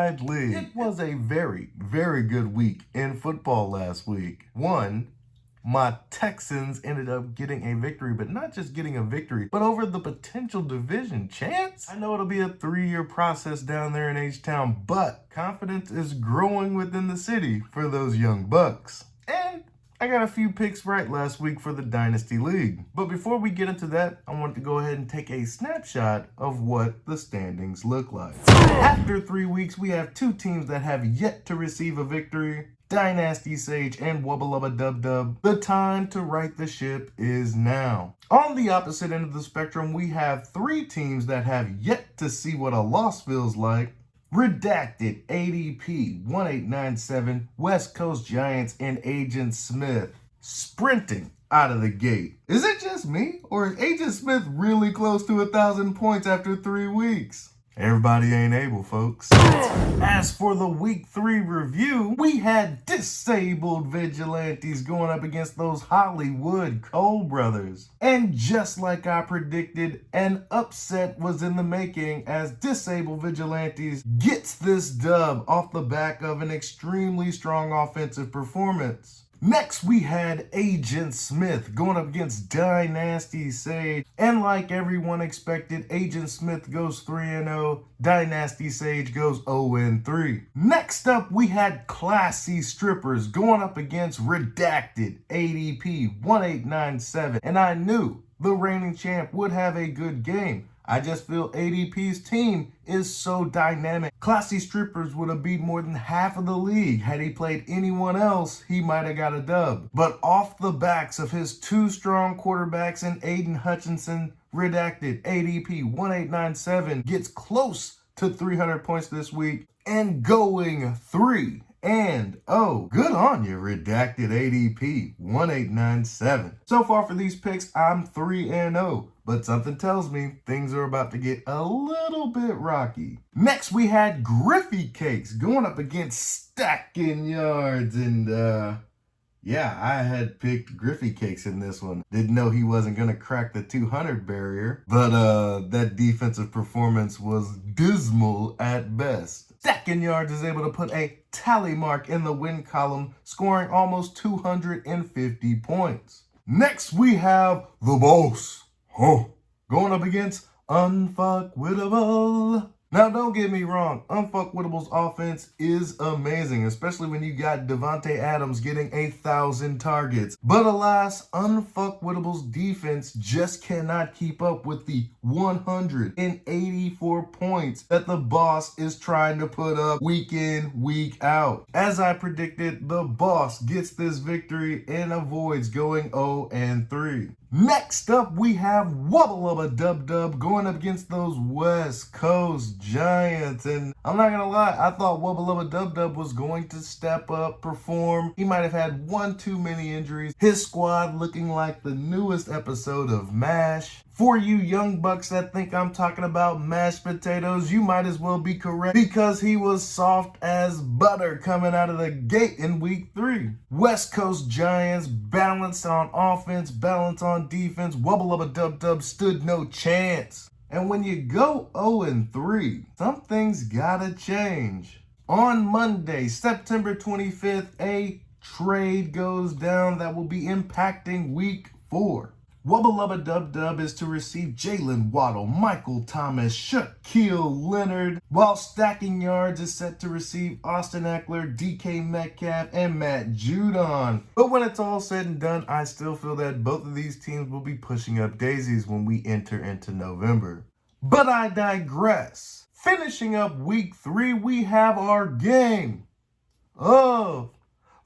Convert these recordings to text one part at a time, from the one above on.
wide league. It was a very, very good week in football last week. One, my Texans ended up getting a victory, but not just getting a victory, but over the potential division chance. I know it'll be a 3-year process down there in H-Town, but confidence is growing within the city for those young Bucks. And I got a few picks right last week for the Dynasty League. But before we get into that, I want to go ahead and take a snapshot of what the standings look like. After 3 weeks, we have 2 teams that have yet to receive a victory. Dynasty Sage and Wubba Lubba Dub Dub. The time to right the ship is now. On the opposite end of the spectrum, we have 3 teams that have yet to see what a loss feels like. Redacted, ADP, 1897, West Coast Giants, and Agent Smith sprinting out of the gate. Is it just me, or is Agent Smith really close to 1,000 points after 3 weeks? Everybody ain't able, folks. As for the week 3 review, we had disabled vigilantes going up against those Hollywood Cole brothers. And just like I predicted, an upset was in the making as disabled vigilantes gets this dub off the back of an extremely strong offensive performance. Next, we had Agent Smith going up against Dynasty Sage. And like everyone expected, Agent Smith goes 3-0, Dynasty Sage goes 0-3. Next up, we had Classy Strippers going up against Redacted, ADP, 1897. And I knew the reigning champ would have a good game. I just feel ADP's team is so dynamic. Classy Strippers would have beat more than half of the league. Had he played anyone else, he might have got a dub. But off the backs of his 2 strong quarterbacks in Aiden Hutchinson, Redacted, ADP 1897, gets close to 300 points this week and going 3-0. Good on you, Redacted, ADP 1897. So far for these picks, I'm 3-0. But something tells me things are about to get a little bit rocky. Next, we had Griffey Cakes going up against Stacking Yards. And, yeah, I had picked Griffey Cakes in this one. Didn't know he wasn't going to crack the 200 barrier. But that defensive performance was dismal at best. Stacking Yards is able to put a tally mark in the win column, scoring almost 250 points. Next, we have the boss. Going up against Unfuckwittable. Now, don't get me wrong, Unfuckwitable's offense is amazing, especially when you got Devontae Adams getting 1,000 targets. But alas, Unfuckwitable's defense just cannot keep up with the 184 points that the boss is trying to put up week in, week out. As I predicted, the boss gets this victory and avoids going 0-3. Next up, we have Wubba Lubba Dub Dub going up against those West Coast Giants. And I'm not going to lie, I thought Wubba Lubba Dub Dub was going to step up, perform. He might have had 1 too many injuries. His squad looking like the newest episode of MASH. For you young bucks that think I'm talking about mashed potatoes, you might as well be correct because he was soft as butter coming out of the gate in week 3. West Coast Giants balanced on offense, balanced on defense. Wubba Lubba Dub Dub stood no chance. And when you go 0-3, something's gotta change. On Monday, September 25th, a trade goes down that will be impacting week 4. Wubba Lubba Dub Dub is to receive Jalen Waddle, Michael Thomas, Shaquille Leonard, while Stacking Yards is set to receive Austin Eckler, DK Metcalf, and Matt Judon. But when it's all said and done, I still feel that both of these teams will be pushing up daisies when we enter into November. But I digress. Finishing up week 3, we have our game of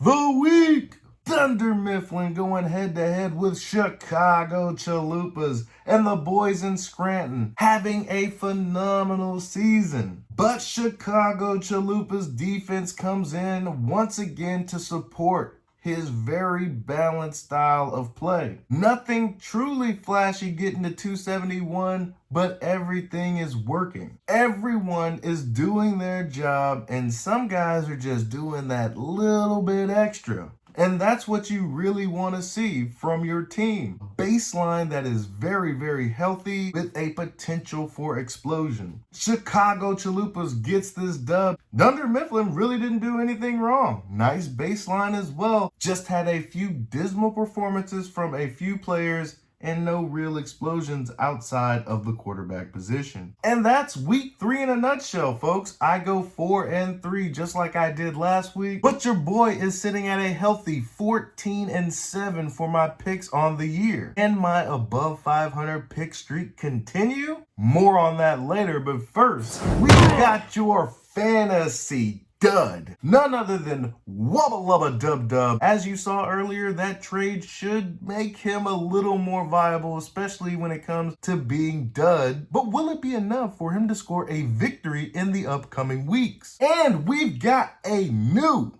the week. Thunder Mifflin going head-to-head with Chicago Chalupas and the boys in Scranton having a phenomenal season. But Chicago Chalupas defense comes in once again to support his very balanced style of play. Nothing truly flashy getting to 271, but everything is working. Everyone is doing their job, and some guys are just doing that little bit extra. And that's what you really want to see from your team. Baseline that is very, very healthy with a potential for explosion. Chicago Chalupas gets this dub. Dunder Mifflin really didn't do anything wrong. Nice baseline as well. Just had a few dismal performances from a few players and no real explosions outside of the quarterback position. And that's week 3 in a nutshell, folks. I go 4-3 just like I did last week, but your boy is sitting at a healthy 14-7 for my picks on the year. Can my above 500 pick streak continue? More on that later, but first, we got your fantasy dud. None other than Wubba Lubba Dub Dub. As you saw earlier, that trade should make him a little more viable, especially when it comes to being dud. But will it be enough for him to score a victory in the upcoming weeks? And we've got a new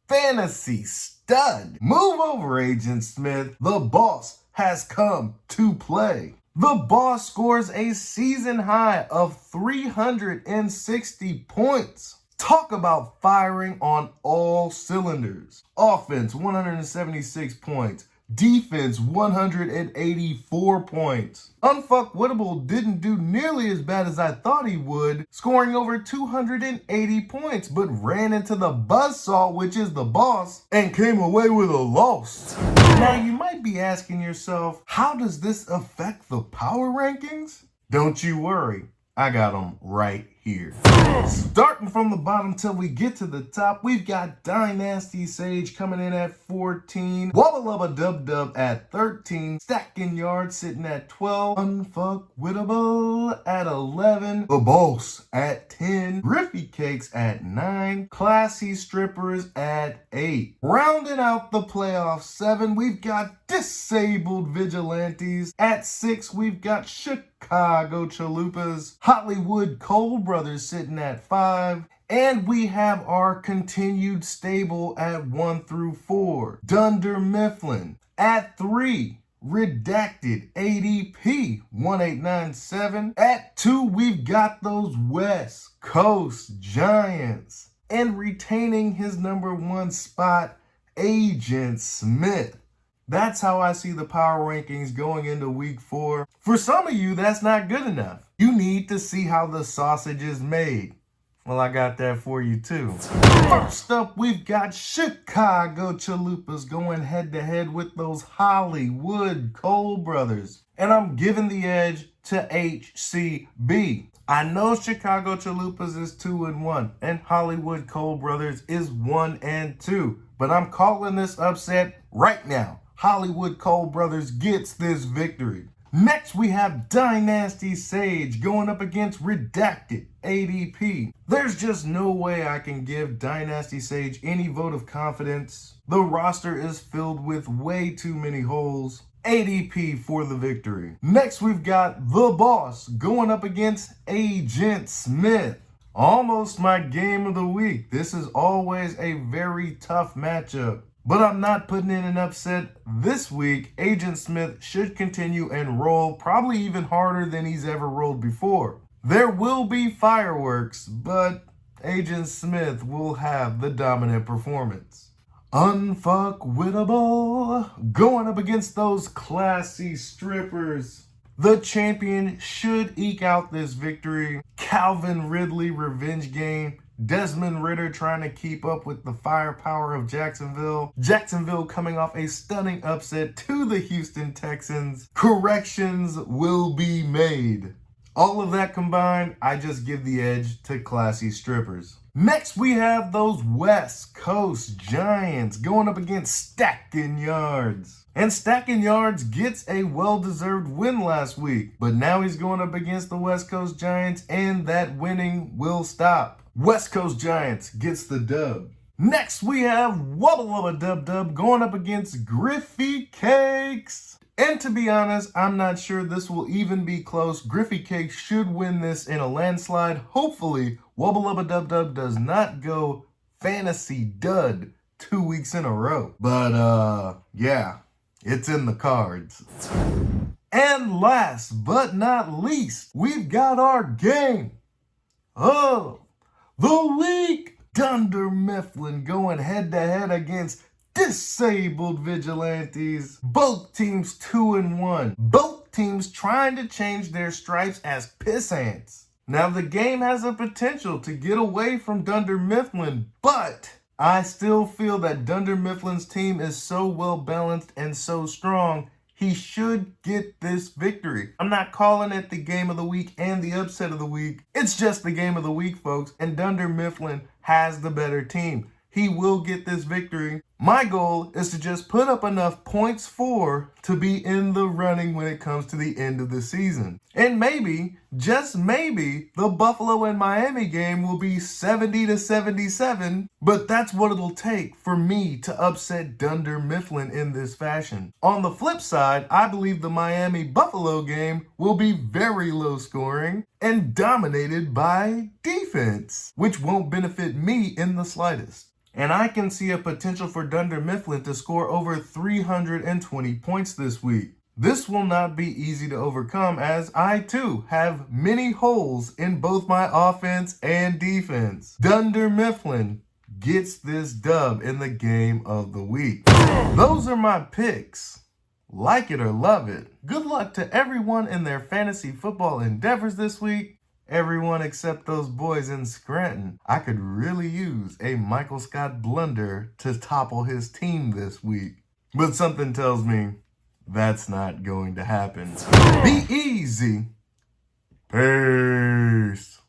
fantasy stud. Move over, Agent Smith. The boss has come to play. The boss scores a season high of 360 points. Talk about firing on all cylinders. Offense, 176 points. Defense, 184 points. Unfuckwittable didn't do nearly as bad as I thought he would, scoring over 280 points, but ran into the buzzsaw, which is the boss, and came away with a loss. Now, you might be asking yourself, how does this affect the power rankings? Don't you worry. I got them right here. Starting from the bottom till we get to the top, we've got Dynasty Sage coming in at 14, Wubba Lubba Dub Dub at 13, Stacking Yards sitting at 12, Unfuckwittable at 11, The Boss at 10, Griffy Cakes at 9, Classy Strippers at 8. Rounding out the playoff 7, we've got Disabled Vigilantes. At 6, we've got Chicago Chalupas, Hollywood Cole Brothers sitting at 5, and we have our continued stable at 1 through 4. Dunder Mifflin at 3. Redacted ADP 1897. At 2, we've got those West Coast Giants. And retaining his number 1 spot, Agent Smith. That's how I see the power rankings going into week 4. For some of you, that's not good enough. You need to see how the sausage is made. Well, I got that for you too. First up, we've got Chicago Chalupas going head-to-head with those Hollywood Cole Brothers. And I'm giving the edge to HCB. I know Chicago Chalupas is 2-1 and Hollywood Cole Brothers is 1-2. But I'm calling this upset right now. Hollywood Cole Brothers gets this victory. Next, we have Dynasty Sage going up against Redacted ADP. There's just no way I can give Dynasty Sage any vote of confidence. The roster is filled with way too many holes. ADP for the victory. Next, we've got The Boss going up against Agent Smith. Almost my game of the week. This is always a very tough matchup. But I'm not putting in an upset this week. Agent Smith should continue and roll, probably even harder than he's ever rolled before. There will be fireworks, but Agent Smith will have the dominant performance. Unfuckwittable going up against those Classy Strippers. The champion should eke out this victory. Calvin Ridley revenge game. Desmond Ridder trying to keep up with the firepower of Jacksonville. Jacksonville coming off a stunning upset to the Houston Texans. Corrections will be made. All of that combined, I just give the edge to Classy Strippers. Next, we have those West Coast Giants going up against Stacking Yards. And Stacking Yards gets a well-deserved win last week. But now he's going up against the West Coast Giants, and that winning will stop. West Coast Giants gets the dub. Next, we have Wubba Lubba Dub Dub going up against Griffy Cakes. And to be honest, I'm not sure this will even be close. Griffy Cakes should win this in a landslide. Hopefully, Wubba Lubba Dub Dub does not go fantasy dud 2 weeks in a row. But, yeah, it's in the cards. And last but not least, we've got our game of the week. Dunder Mifflin going head-to-head against disabled vigilantes. Both teams 2-1. Both teams trying to change their stripes as piss ants. Now the game has a potential to get away from Dunder Mifflin, but I still feel that Dunder Mifflin's team is so well balanced and so strong, he should get this victory. I'm not calling it the game of the week and the upset of the week. It's just the game of the week, folks, and Dunder Mifflin has the better team. He will get this victory. My goal is to just put up enough points to be in the running when it comes to the end of the season. And maybe, just maybe, the Buffalo and Miami game will be 70-77, but that's what it'll take for me to upset Dunder Mifflin in this fashion. On the flip side, I believe the Miami-Buffalo game will be very low scoring and dominated by defense, which won't benefit me in the slightest. And I can see a potential for Dunder Mifflin to score over 320 points this week. This will not be easy to overcome, as I too have many holes in both my offense and defense. Dunder Mifflin gets this dub in the game of the week. Those are my picks. Like it or love it. Good luck to everyone in their fantasy football endeavors this week. Everyone except those boys in Scranton. I could really use a Michael Scott blunder to topple his team this week. But something tells me that's not going to happen. Be easy. Peace.